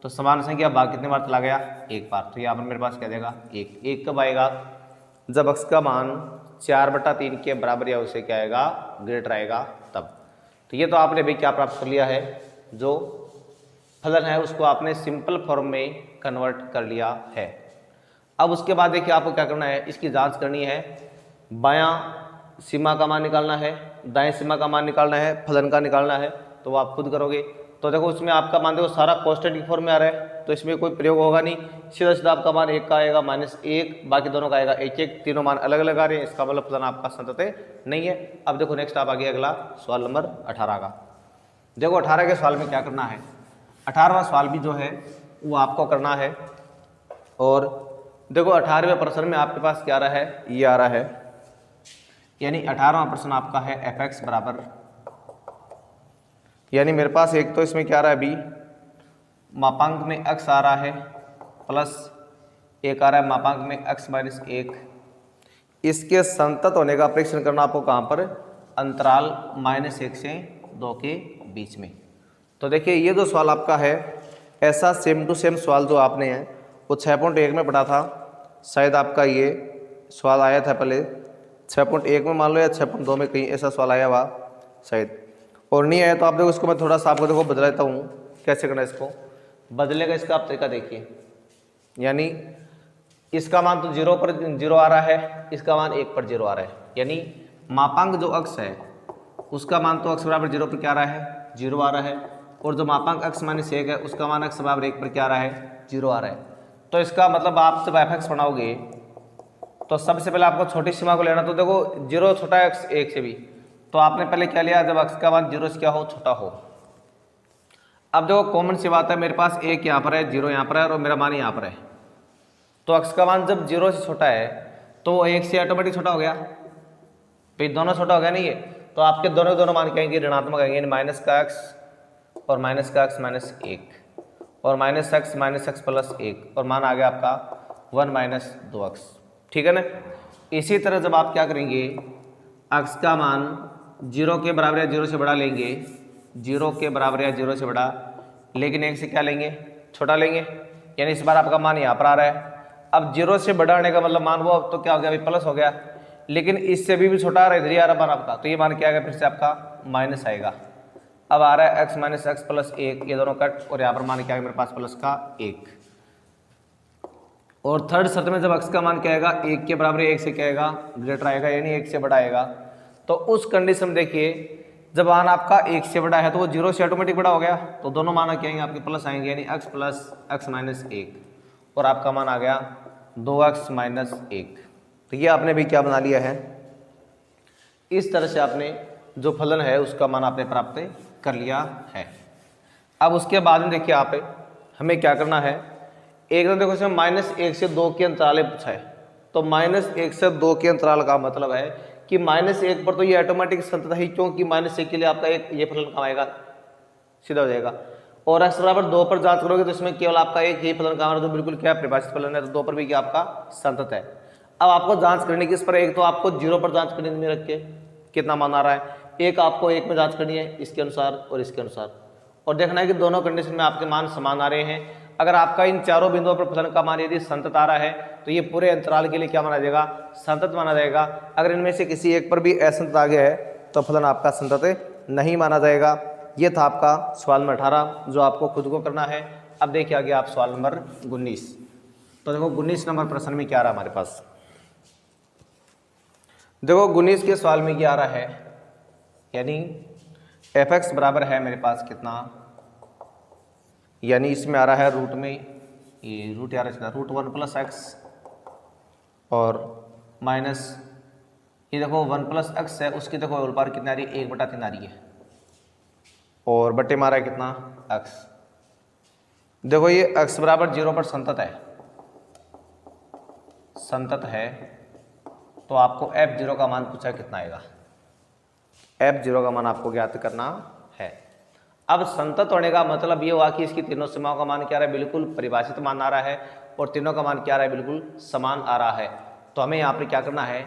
तो समान संख्या भाग कितने बार चला गया, एक बार। तो यहाँ पर मेरे पास क्या देगा 1 कब आएगा, जब x का मान 4/3 के बराबर या उसे क्या आएगा ग्रेटर आएगा तब। तो ये तो आपने भी क्या प्राप्त कर लिया है, जो फलन है उसको आपने सिंपल फॉर्म में कन्वर्ट कर लिया है। अब उसके बाद देखिए आपको क्या करना है, इसकी जांच करनी है, बायां सीमा का मान निकालना है, दाएं सीमा का मान निकालना है, फलन का निकालना है, तो वो आप खुद करोगे। तो देखो उसमें आपका मान देखो सारा कांस्टेंट की फॉर्म में आ रहा है, तो इसमें कोई प्रयोग होगा नहीं, सीधा सीधा आपका मान 1 का आएगा -1, बाकी दोनों का आएगा 1, तीनों मान अलग अलग आ रहे हैं, इसका मतलब फलन आपका संतत नहीं है। अब देखो नेक्स्ट आप आगे अगला सवाल नंबर 18 का। देखो 18 के सवाल में क्या करना है, 18वां सवाल भी जो है वो आपको करना है। और देखो 18वें प्रश्न में आपके पास क्या आ रहा है, ये आ रहा है, यानी 18वां प्रश्न आपका है f(x) बराबर, यानी मेरे पास एक तो इसमें क्या आ रहा है अभी मापांक में x आ रहा है प्लस एक आ रहा है मापांक में x - 1। इसके संतत होने का परीक्षण करना आपको कहाँ पर, अंतराल -1 से 2 के बीच में। तो देखिए ये जो सवाल आपका है ऐसा सेम टू सेम सवाल जो आपने है वो 6.1 में पढ़ा था, शायद आपका ये सवाल आया था पहले 6.1 में मान लो, या 6.2 में कहीं ऐसा सवाल आया हुआ शायद, और नहीं आया तो आप देखो इसको मैं थोड़ा सा आपको देखो बदल देता हूँ कैसे करना है इसको। बदलने का इसका आप तरीका देखिए, यानी इसका मान तो 0 पर 0 आ रहा है, इसका मान 1 पर 0 आ रहा है, यानी मापांक जो अक्ष है उसका मान तो x बराबर 0 पर क्या आ रहा है 0 आ रहा है, और जो मापांक x माइनस 1 है उसका मान x बराबर 1 पर क्या आ रहा है, 0 आ रहा है। तो इसका मतलब आप जब f(x) बनाओगे तो सबसे पहले आपको छोटी सीमा को लेना। तो देखो 0 छोटा है x 1 से भी, तो आपने पहले क्या लिया, जब x का मान 0 से क्या हो, छोटा हो। अब देखो कॉमन सी बात है, मेरे पास 1 यहाँ पर है, 0 यहाँ पर है और मेरा मान यहाँ पर है। तो x का मान जब 0 से छोटा है तो वो 1 से ऑटोमेटिक छोटा हो गया, तो ये दोनों छोटा हो गया नहीं है। तो आपके दोनों मान क्या आएंगे, ऋणात्मक आएंगे, माइनस का x और माइनस का x माइनस 1 और माइनस x प्लस 1 और मान आ गया आपका 1 माइनस 2x। ठीक है ना। इसी तरह जब आप क्या करेंगे, x का मान 0 के बराबर या 0 से बड़ा लेंगे, 0 के बराबर या 0 से बड़ा, लेकिन 1 से क्या लेंगे, छोटा लेंगे, यानी इस बार आपका मान यहाँ पर आ रहा है। अब 0 से बड़ा आने का मतलब मान वो अब तो क्या हो गया, अभी प्लस हो गया, लेकिन इससे भी छोटा आ रहा है, इधर ही आ रहा मान आपका, तो ये मान क्या आएगा, फिर से आपका माइनस आएगा। अब आ रहा है x माइनस x प्लस 1, ये दोनों कट, और यहाँ पर मान क्या आएगा मेरे पास, प्लस का 1। और थर्ड शर्त में जब x का मान क्या आएगा, 1 के बराबर 1 से क्या आएगा, ग्रेटर आएगा, यानी 1 से बड़ा आएगा। तो उस कंडीशन में देखिए जब मान आपका 1 से बड़ा है तो वो 0 से ऑटोमेटिक बड़ा हो गया, तो दोनों मान क्या आएंगे आपके, प्लस आएंगे, यानी x प्लस x माइनस 1 और आपका मान आ गया 2x माइनस 1। तो ये आपने भी क्या बना लिया है, इस तरह से आपने जो फलन है उसका मान आपने प्राप्त कर लिया है। अब उसके बाद में देखिए आप हमें क्या करना है, एक तो देखो इसमें -1 से 2 के अंतराल पूछा है, तो -1 से 2 के अंतराल का मतलब है कि -1 पर तो ये ऑटोमेटिक संतत है, क्योंकि -1 के लिए आपका एक ये फलन कम आएगा, सीधा हो जाएगा। और x बराबर 2 पर जांच करोगे तो इसमें केवल आपका एक ही फलन काम है, जो बिल्कुल क्या परिभाषित फलन है, तो 2 पर भी क्या आपका संतत है। अब आपको जांच करनी किस पर, एक तो आपको 0 पर जांच करनी में रख के कितना मान आ रहा है, एक आपको 1 में जांच करनी है इसके अनुसार और इसके अनुसार, और देखना है कि दोनों कंडीशन में आपके मान समान आ रहे हैं। अगर आपका इन चारों बिंदुओं पर फलन का मान यदि संतत आ रहा है तो ये पूरे अंतराल के लिए क्या माना जाएगा, संतत माना जाएगा। अगर इनमें से किसी एक पर भी असंतत आ गया है तो फलन आपका संतत नहीं माना जाएगा। ये था आपका सवाल नंबर 18 जो आपको खुद को करना है। अब देखिए आगे आप सवाल नंबर 19। तो देखो 19 नंबर प्रश्न में क्या आ रहा है हमारे पास, देखो 19 के सवाल में क्या आ रहा है, यानी f(x) बराबर है मेरे पास कितना, यानी इसमें आ रहा है रूट में, ये रूट आ रहा है रूट 1 प्लस x और माइनस ये देखो 1 प्लस x है, उसकी देखो होल पावर कितना आ रही है, 1/3 आ रही है, और बटे मारा है कितना x। देखो ये x बराबर 0 पर संतत है, संतत है, तो आपको f0 का मान पूछा कितना आएगा, f0 का मान आपको ज्ञात करना है। अब संतत होने का मतलब ये हुआ कि इसकी तीनों सीमाओं का मान क्या आ रहा है, बिल्कुल परिभाषित मान आ रहा है, और तीनों का मान क्या आ रहा है, बिल्कुल समान आ रहा है। तो हमें यहाँ पर क्या करना है,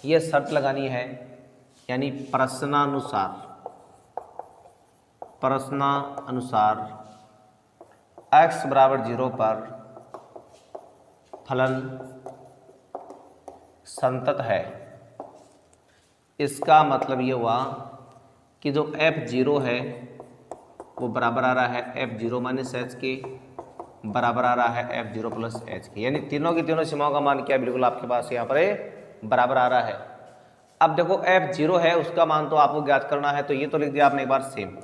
ये शर्त लगानी है, यानी प्रश्नानुसार x बराबर 0 पर फलन संतत है। इसका मतलब ये हुआ कि जो f0 है वो बराबर आ रहा है f0 माइनस h के, बराबर आ रहा है f0 प्लस h के, यानी तीनों की तीनों सीमाओं का मान क्या बिल्कुल आपके पास यहाँ पर बराबर आ रहा है। अब देखो f0 है उसका मान तो आपको ज्ञात करना है, तो ये तो लिख दिया आपने एक बार सेम।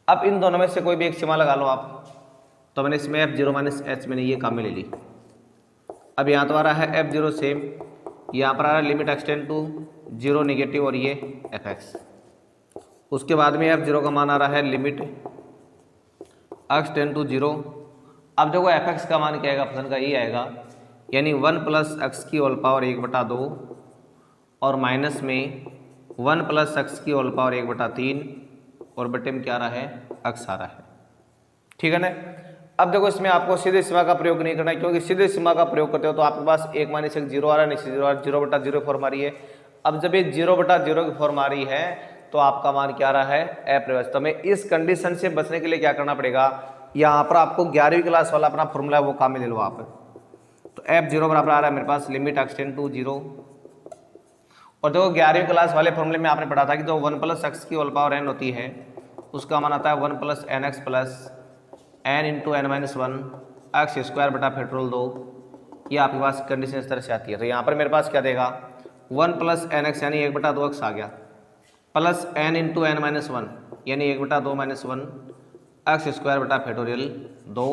अब इन दोनों में से कोई भी एक सीमा लगा लो आप, तो मैंने इसमें f0 माइनस h मैंने ये काम में ले ली। अब यहाँ तो आ रहा है f0 सेम, यहाँ पर आ रहा है लिमिट एक्सटेंड टू 0 नेगेटिव और ये fx। उसके बाद में f0 का मान आ रहा है लिमिट x टेंड टू 0। अब देखो fx का मान क्या आएगा, फलन का ये आएगा, यानी 1 प्लस x की होल पावर 1/2 और माइनस में 1 प्लस x की होल पावर 1/3 और बटे में क्या आ रहा है, x आ रहा है। ठीक है ना। अब देखो इसमें आपको सीधे सीमा का प्रयोग नहीं करना है, क्योंकि सीधे सीमा का प्रयोग करते हो तो आपके पास 1 माइनस 1 0 आ रहा है, नीचे 0 आ रहा है, 0/0 फॉर्म आ रही है। अब जब ये 0/0 की फॉर्म आ रही है तो आपका मान क्या आ रहा है, अप्रवस्थित। तो हमें इस कंडीशन से बचने के लिए क्या करना पड़ेगा, यहाँ पर आपको 11वीं क्लास वाला अपना फॉर्मूला है वो काम में ले लो आप। तो f0 बराबर आ रहा है मेरे पास लिमिट एक्सटेंड टू 0, और देखो 11वीं क्लास वाले फॉर्मूले में आपने पढ़ा था कि जो 1 प्लस x की होल पावर n होती है उसका मान आता है 1 plus nx plus n into n minus 1 x square बटा फैक्टोरियल 2। ये आपके पास कंडीशन इस तरह से आती है। तो यहाँ पर मेरे पास क्या देगा, 1 प्लस nx यानी 1/2x आ गया, plus n into n minus 1 यानी 1/2 माइनस 1 एक्स स्क्वायर बटा फैक्टोरियल 2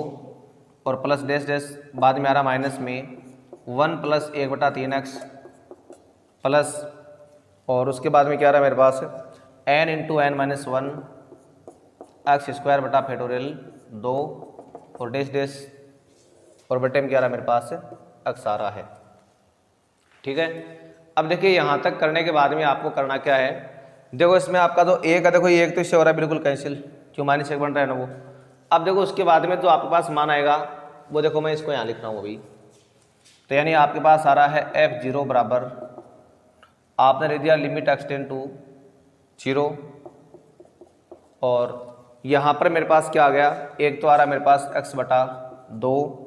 और प्लस डैश डैश बाद में आ रहा माइनस में 1 प्लस 1/3 एक्स प्लस और उसके बाद में क्या आ रहा है मेरे पास n into n minus 1 x square बटा फैक्टोरियल 2 और डैश डैश और बटे में क्या आ रहा है मेरे पास एक्स आ रहा है। ठीक है, अब देखिए यहाँ तक करने के बाद में आपको करना क्या है, देखो इसमें आपका तो एक है, देखो ये एक तो इससे हो रहा है बिल्कुल कैंसिल, क्यों -1 बन रहा है ना वो। अब देखो उसके बाद में जो आपके पास मान आएगा वो देखो मैं इसको यहाँ लिख रहा हूँ अभी, तो यानी आपके पास आ रहा है f0 बराबर आपने ले दिया लिमिट एक्सटेंड टू 0 और यहाँ पर मेरे पास क्या आ गया, एक तो आ रहा है मेरे पास x/2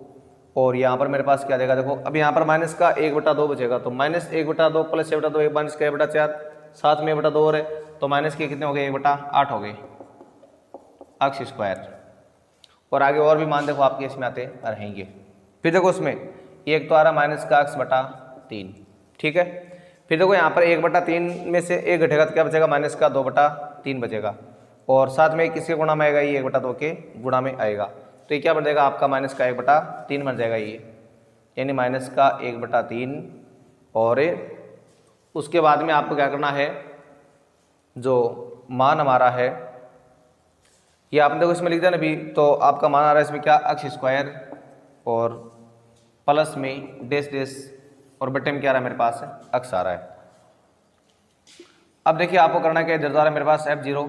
और यहाँ पर मेरे पास क्या देगा, देखो अब यहाँ पर माइनस का 1/2 बचेगा, तो -1/2 प्लस 1/2 1 माइनस का 1/4 साथ में 1/2 और है, तो माइनस के कितने हो गए 1/8 हो गए एक्स स्क्वायर। और आगे और भी मान देखो आपके इसमें आते रहेंगे। फिर देखो उसमें एक तो आ रहा माइनस का x/3, ठीक है। फिर देखो यहाँ पर 1/3 में से एक घटेगा तो क्या बचेगा, माइनस का 2/3 बचेगा और साथ में किसके गुणा में आएगा, ये 1/2 के गुणा में आएगा, तो ये क्या बन जाएगा आपका माइनस का 1/3 बन जाएगा ये, यानी माइनस का 1/3। और उसके बाद में आपको क्या करना है, जो मान हमारा है ये आपने देखो इसमें लिख दिया ना अभी, तो आपका मान आ रहा है इसमें क्या एक्स स्क्वायर और प्लस में डैश डैश और बटे में क्या आ रहा है मेरे पास एक्स आ रहा है। अब देखिए आपको करना क्या है, इधर आ रहा है मेरे पास f0,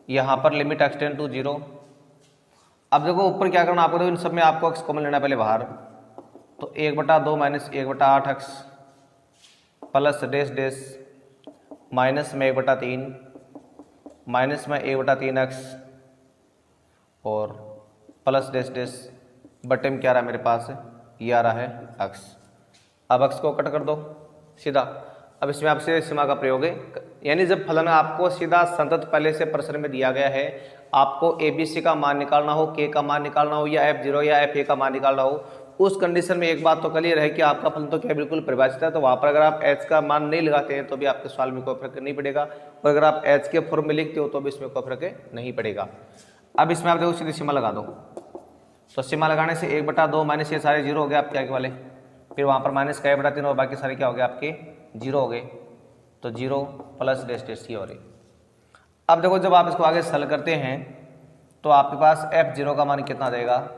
यहाँ पर लिमिट एक्सटेंड टू 0। अब देखो ऊपर क्या करना आपको, देखो इन सब में आपको एक्स कॉमन लेना पहले बाहर, तो 1/2 minus 1/8 x plus dash dash minus में 1/3 माइनस में 1/3 एक्स और प्लस डैश डैश बटे में क्या आ रहा है मेरे पास ये आ रहा है एक्स। अब एक्स को कट कर दो सीधा। अब इसमें आपसे सीमा का प्रयोग है, यानी जब फलन आपको सीधा संतत पहले से प्रश्न में दिया गया है, आपको ABC का मान निकालना हो, K का मान निकालना हो या F0 या FA का मान निकालना हो, उस कंडीशन में एक बात तो क्लियर है कि आपका फलन तो क्या बिल्कुल परिभाषित है, तो वहाँ पर अगर आप H का मान नहीं लगाते हैं तो भी आपके सवाल में कोई फर्क नहीं पड़ेगा, और अगर आप H के फॉर्म में लिखते हो तो भी इसमें कोई फर्क नहीं पड़ेगा। अब इसमें आप देखो सीधी सीमा लगा दो, तो सीमा लगाने से 1/2 माइनस ये सारे 0 हो गए आपके आगे वाले, फिर वहाँ पर माइनस का 1/3 और बाकी सारे क्या हो गए आपके 0 हो गए, तो 0 प्लस डैश डैश ये हो रही। अब देखो जब आप इसको आगे हल करते हैं तो आपके पास f0 का मान कितना आ जाएगा,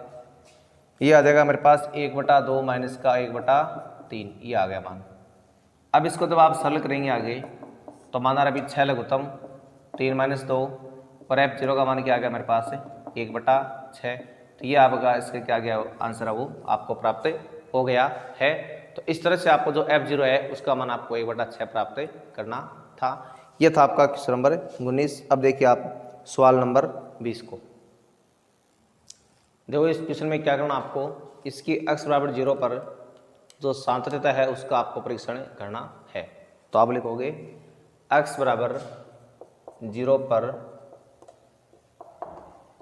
ये आ जाएगा मेरे पास 1/2 माइनस का 1/3, ये आ गया मान। अब इसको जब आप हल करेंगे आगे तो मान आ रहा अभी 6 लघुत्तम 3 - 2 और f0 का मान क्या आ गया मेरे पास 1/6, तो ये आपका इसका क्या गया आंसर है वो आपको प्राप्त हो गया है। तो इस तरह से आपको जो f0 है उसका मान आपको 1/6 प्राप्त करना था। ये था आपका क्वेश्चन नंबर 19। अब देखिए आप सवाल नंबर 20 को। देखो इस क्वेश्चन में क्या करना आपको, इसकी x = 0 पर जो सातत्यता है उसका आपको परीक्षण करना है। तो आप लिखोगे x = 0 पर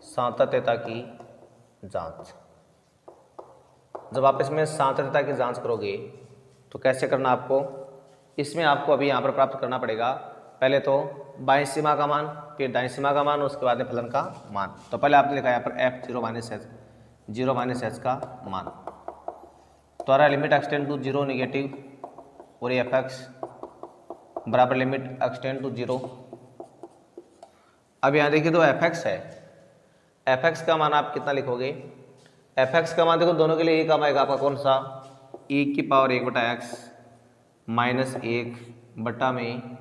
सातत्यता की जांच। जब आप इसमें सातत्यता की जांच करोगे तो कैसे करना आपको, इसमें आपको अभी यहाँ पर प्राप्त करना पड़ेगा पहले तो बाईं सीमा का मान, फिर दाईं सीमा का मान, उसके बाद में फलन का मान। तो पहले आपने लिखा यहाँ पर f0 - h का मान, तो आ रहा है लिमिट एक्सटेंड टू 0 नेगेटिव और ये fx बराबर लिमिट एक्सटेंड टू 0। अब यहाँ देखिए तो fx है, fx का मान आप कितना लिखोगे, fx का मान देखो दोनों के लिए ये काम आएगा आपका कौन सा, e⁻1/x - 1 बटा में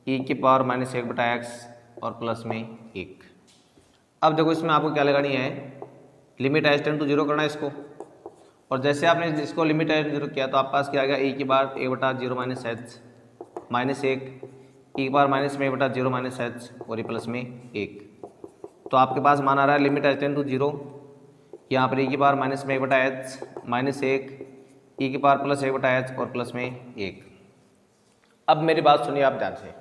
e⁻−1/x और प्लस में 1। अब देखो इसमें आपको क्या लगानी है, लिमिट एक्सटेंड टू 0 करना है इसको, और जैसे आपने इसको लिमिट एक्सटेंड टू 0 किया तो आपके पास क्या आ गया e⁻1/0 - h -1 e⁻−1/0 - h और ये प्लस में 1। तो आपके पास मान आ रहा है लिमिट एक्सटेंड टू 0, यहाँ पर e⁻−1/h -1 e⁻+1/h और प्लस में 1। अब मेरी बात सुनिए आप ध्यान से,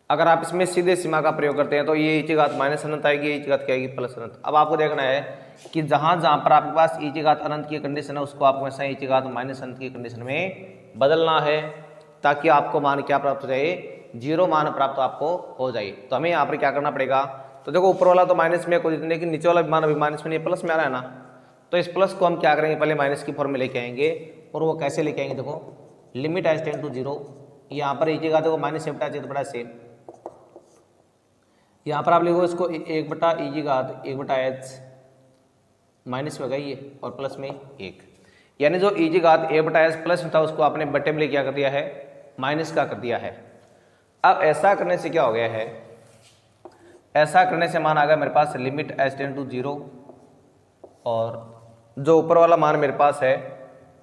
अगर आप इसमें सीधे सीमा का प्रयोग करते हैं तो ये e⁻ माइनस अनंत आएगी, e⁻ क्या आएगी प्लस अनंत। अब आपको देखना है कि जहाँ पर आपके पास e⁻ अनंत की कंडीशन है उसको आपको हमेशा e⁻ माइनस अनंत की कंडीशन में बदलना है, ताकि आपको मान क्या प्राप्त हो जाए, जीरो मान प्राप्त आपको हो जाए। तो हमें यहाँ पर क्या करना पड़ेगा, तो देखो ऊपर वाला तो माइनस में कोई, लेकिन नीचे वाला मान अभी माइनस में नहीं प्लस में आ रहा है ना, तो इस प्लस को हम क्या करेंगे, पहले माइनस की फॉर्म में लेके आएंगे। और वो कैसे लेके आएंगे, देखो limit h tend to zero, यहाँ पर एक जगह देखो माइनस से बटा बड़ा सेम, यहाँ पर आप लिखो इसको एक बटा ई की घात एक बटा एच माइनस में गई है और प्लस में एक, यानी जो ई की घात ए बटा एच प्लस में था उसको आपने बटे में क्या कर दिया है, माइनस का कर दिया है। अब ऐसा करने से क्या हो गया है, ऐसा करने से मान आ गया मेरे पास limit h tend to zero, और जो ऊपर वाला मान मेरे पास है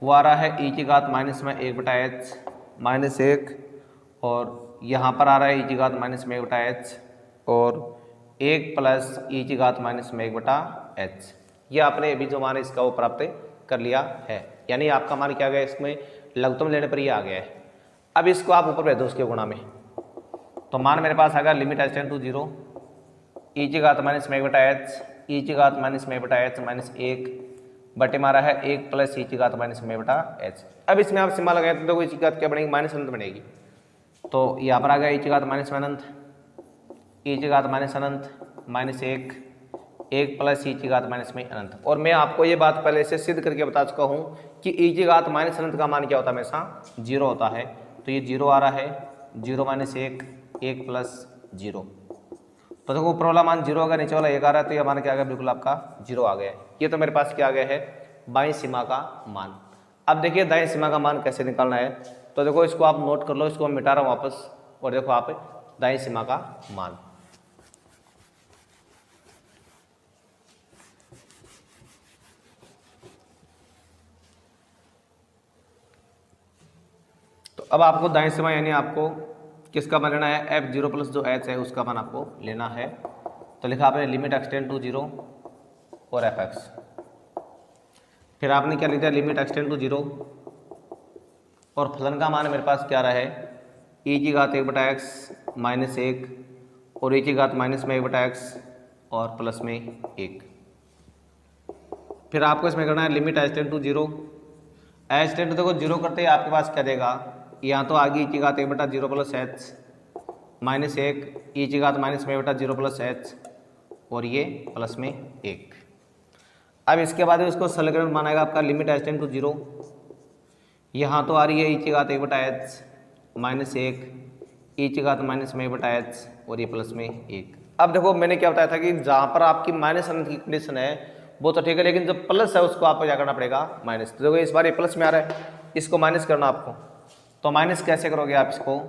वो आ रहा है ई की घात माइनस में एक बटा एच माइनस एक, और यहाँ पर आ रहा है ई की घात माइनस में एक बटा एच और एक प्लस ई की घात माइनस में एक बटा एच। ये आपने अभी जो मान है इसका वो प्राप्त कर लिया है, यानी आपका मान क्या गया, इसमें लघुत्तम लेने पर ये आ गया है। अब इसको आप ऊपर भेज दो उसके गुणा में, तो मान मेरे पास आ गया limit h tend to zero e की घात माइनस में एक बटा एच ई की घात माइनस में एक बटा एच माइनस एक बटे मारा है एक प्लस ई की घात माइनस में बटा एच। अब इसमें आप सीमा लगाए तो ई की घात क्या बनेगी, माइनस अनंत बनेगी, तो यहाँ पर आ गया ई की घात माइनस में अनंत ई की घात माइनस अनंत माइनस एक प्लस ई की घात माइनस में अनंत। और मैं आपको ये बात पहले से सिद्ध करके बता चुका हूँ कि ई की घात माइनस अनंत का मान क्या होता है, हमेशा जीरो होता है। तो ये जीरो आ रहा है, जीरो माइनस एक प्लस जीरो, तो देखो ऊपर वाला मान जीरो होगा, नीचे वाला एक आ रहा है, तो ये मान क्या आ गया, बिल्कुल आपका जीरो आ गया है। ये तो मेरे पास क्या आ गया है, बाईं सीमा का मान। अब देखिए दाईं सीमा का मान कैसे निकालना है, तो देखो इसको आप नोट कर लो, इसको मैं मिटा रहा हूँ वापस, और देखो आप दाईं सीमा का मान। तो अब आपको दाईं सीमा यानी आपको किसका मान लेना है, एफ जीरो प्लस जो एच है उसका मान आपको लेना है। तो लिखा आपने लिमिट एक्सटेंड टू जीरो और एफ एक्स, फिर आपने क्या लिखा, लिमिट एक्सटेंड टू जीरो और फलन का मान मेरे पास क्या रहा है, ई की घात एक बटा एक्स माइनस एक और ई की घात माइनस में एक बटा एक्स और प्लस में एक। फिर आपको इसमें करना है limit h tend to zero, h tend देखो जीरो करते ही आपके पास क्या देगा, यहाँ तो आगे ई की घात एक बटा जीरो प्लस एच माइनस एक ई की घात माइनस में एक बटा जीरो प्लस एच और ये प्लस में एक। अब इसके बाद उसको सरलीकरण मानेगा आपका limit h tend to zero, यहाँ तो आ रही है ई की घात एक बटा एच माइनस एक ई की घात माइनस में एक बटा एच और ये प्लस में एक। अब देखो मैंने क्या बताया था कि जहाँ पर आपकी माइनस अनंत की कंडीशन है वो तो ठीक है, लेकिन जब प्लस है उसको आपको क्या करना पड़ेगा, माइनस। तो देखो इस बार ये प्लस में आ रहा है, इसको माइनस करना आपको, तो माइनस कैसे करोगे आप इसको,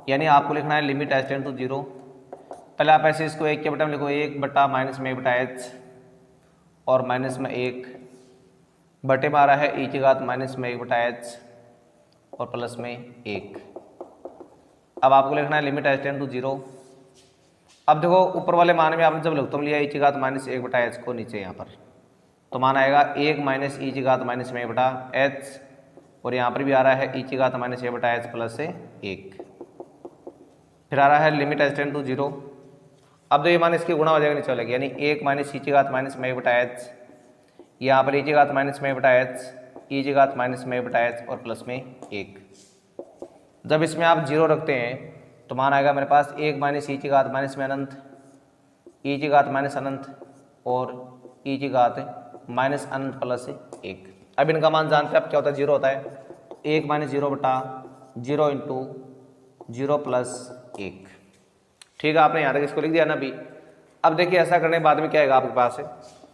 यानी आपको लिखना है limit h tend to zero, पहले आप ऐसे इसको एक के बटा में लिखो, एक बटा माइनस में एक बटा एच और माइनस में एक बटे में आ रहा है ई की घात माइनस में एक बटा एच और प्लस में एक। अब आपको लिखना है limit h tend to zero. अब देखो ऊपर वाले मान में आपने जब लघुत्तम लिया ई की घात माइनस एक बटा एच को नीचे यहाँ पर, तो मान आएगा एक माइनस ई की घात माइनस में एक बटा एच और यहाँ पर भी आ रहा है ई की घात माइनस एक बटा एच प्लस से एक। फिर आ रहा है limit h tend to zero. अब तो ये मान इसकी गुणा हो जाएगा नीचे वाले, यानी एक माइनस ई की घात माइनस में एक बटा एच, यहाँ पर ई की घात माइनस में एक बटा एच ई की घात माइनस में एक बटा एच और प्लस में एक। जब इसमें आप जीरो रखते हैं तो मान आएगा मेरे पास एक माइनस ई की घात माइनस में अनंत ई की घात माइनस अनंत और ई की घात माइनस अनंत प्लस एक। अब इनका मान जानते हैं आप क्या होता है, जीरो होता है, एक माइनस जीरो बटा जीरो इंटू जीरो प्लस एक। ठीक है, आपने यहाँ तक इसको लिख दिया ना अभी। अब देखिए ऐसा करने के बाद में क्या आएगा आपके पास,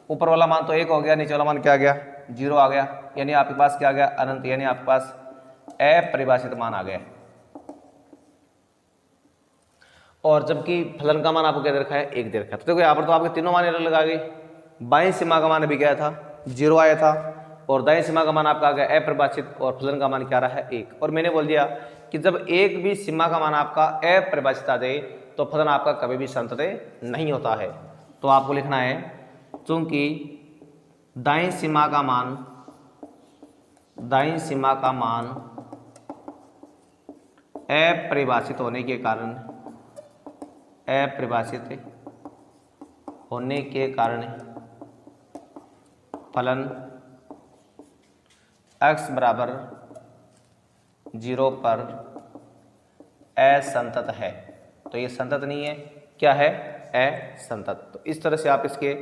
ऊपर वाला मान तो एक हो गया, नीचे वाला मान क्या आ गया, जीरो आ गया, यानी आपके पास क्या आ गया, अनंत, यानी आपके पास अपरिभाषित मान आ गया। और जबकि फलन का मान आपको क्या दे रखा है, एक दे रखा है। तो देखो यहाँ पर तो आपके तीनों मान लगा गए, बाईं सीमा का मान अभी गया था, जीरो आया था, और दाईं सीमा का मान आपका आ गया अपरिभाषित, और फलन का मान क्या रहा है, एक। और मैंने बोल दिया कि जब एक भी सीमा का मान आपका अपरिभाषित आ जाए तो फलन आपका कभी भी संतत नहीं होता है। तो आपको लिखना है चूंकि दाईं सीमा का मान अपरिभाषित होने के कारण फलन x बराबर 0 पर असंतत है। तो ये संतत नहीं है, क्या है, असंतत। तो इस तरह से आप इसके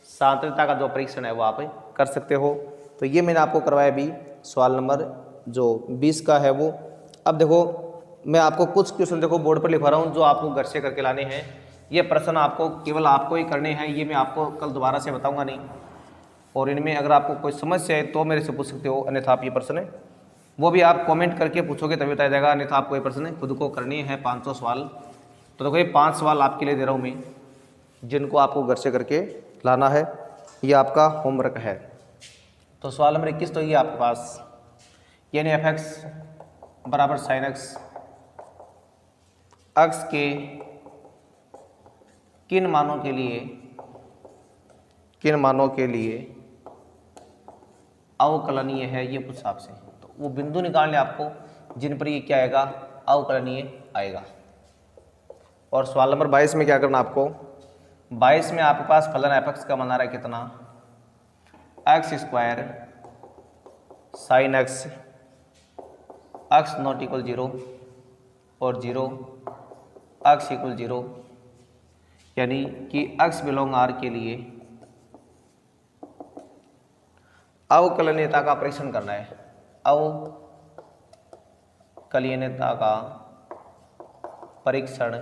सांतत्यता का जो परीक्षण है वो आप कर सकते हो। तो ये मैंने आपको करवाया अभी सवाल नंबर जो 20 का है वो। अब देखो मैं आपको कुछ क्वेश्चन देखो बोर्ड पर लिखवा रहा हूँ जो आपको घर से करके लाने हैं। ये प्रश्न आपको केवल आपको ही करने हैं, ये मैं आपको कल दोबारा से बताऊंगा नहीं। और इनमें अगर आपको कोई समस्या है तो मेरे से पूछ सकते हो, अन्यथा आप ये प्रश्न वो भी आप कमेंट करके पूछोगे तभी बताया जाएगा, अन्यथा आपको ये प्रश्न खुद को करने हैं 500 सवाल। तो देखो ये 5 सवाल आपके लिए दे रहा हूँ मैं, जिनको आपको घर से करके लाना है, ये आपका होमवर्क है। तो सवाल नंबर 21 तो ये आपके पास, यानी एफ एक्स बराबर साइन एक्स अक्स के किन मानों के लिए अवकलनीय है, ये पूछा आपसे। तो वो बिंदु निकालने आपको जिन पर ये क्या आएगा, अवकलनीय आएगा। और सवाल नंबर 22 में क्या करना आपको, 22 में आपके पास फलन एफ एक्स का मान आ रहा है कितना, x square sine x x not equal 0 और 0 एक्स इक्वल 0, यानी कि एक्स बिलोंग आर के लिए अवकलनीयता का परीक्षण करना है। अवकलनीयता का परीक्षण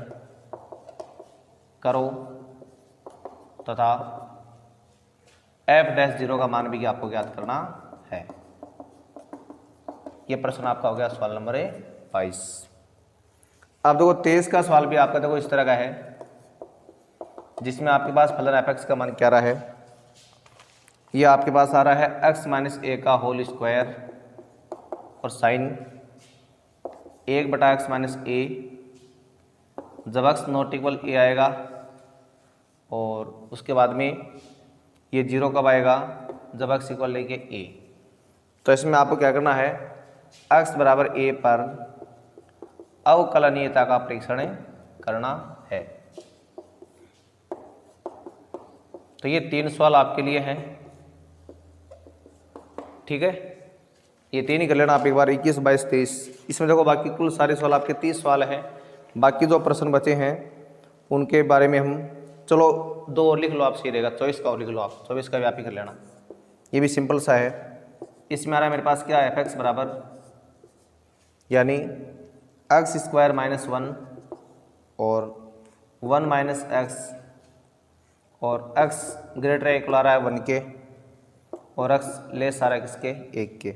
करो तथा f'0 का मान भी आपको ज्ञात करना है। यह प्रश्न आपका हो गया सवाल नंबर 22। अब देखो 23 का सवाल भी आपका देखो इस तरह का है, जिसमें आपके पास फलन एफ एक्स का मान क्या रहा है, ये आपके पास आ रहा है एक्स माइनस ए का होल स्क्वायर और साइन 1/x माइनस ए, जब एक्स नॉट इक्वल ए आएगा और उसके बाद में ये 0 कब आएगा, जब एक्स इक्वल लेके ए। तो इसमें आपको क्या करना है, एक्स बराबर ए पर अवकलनीयता का परीक्षण करना है। तो ये 3 सवाल आपके लिए हैं, ठीक है। ये 3 ही कर लेना आप एक बार, 21, 22, 23। इसमें देखो बाकी कुल सारे सवाल आपके 30 सवाल हैं। बाकी जो प्रश्न बचे हैं उनके बारे में हम, चलो 2 और लिख लो आप, सही रहेगा। 24 का और लिख लो आप, 24 का भी आप ही कर लेना, ये भी सिंपल सा है। इसमें आ रहा है मेरे पास क्या, एफ एक्स बराबर यानी एक्स स्क्वायर माइनस 1 और 1 माइनस एक्स और x ग्रेटर इक्वल आ रहा है 1 के और x लेस आ रहा है किसके, 1 के।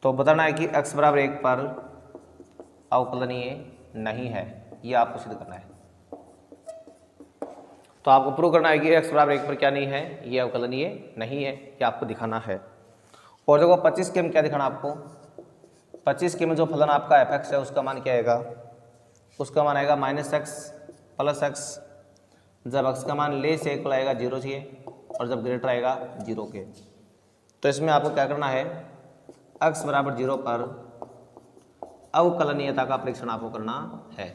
तो बताना है कि x बराबर 1 पर अवकलनीय नहीं है, ये आपको सिद्ध करना है। तो आपको प्रूव करना है कि x बराबर 1 पर क्या नहीं है, ये अवकलनीय नहीं है, ये आपको दिखाना है। और देखो 25 के में क्या दिखाना आपको, 25 के में जो फलन आपका एफ एक्स है उसका मान क्या आएगा, उसका मान आएगा माइनस एक्स प्लस एक्स, जब x का मान ले से इक्वल आएगा 0 से और जब ग्रेटर आएगा 0 के। तो इसमें आपको क्या करना है, x बराबर 0 पर अवकलनीयता का परीक्षण आपको करना है,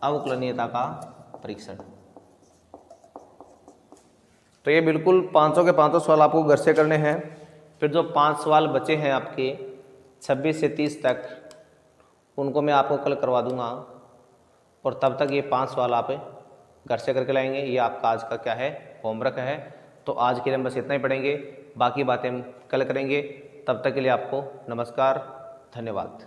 अवकलनीयता का परीक्षण। तो ये बिल्कुल 500 के 500 सवाल आपको घर से करने हैं। फिर जो 5 सवाल बचे हैं आपके 26 से 30 तक, उनको मैं आपको कल करवा दूंगा और तब तक ये 5 सवाल आप घर से करके लाएंगे। ये आपका आज का क्या है, होमवर्क है। तो आज के लिए हम बस इतना ही पढ़ेंगे, बाकी बातें हम कल करेंगे। तब तक के लिए आपको नमस्कार, धन्यवाद।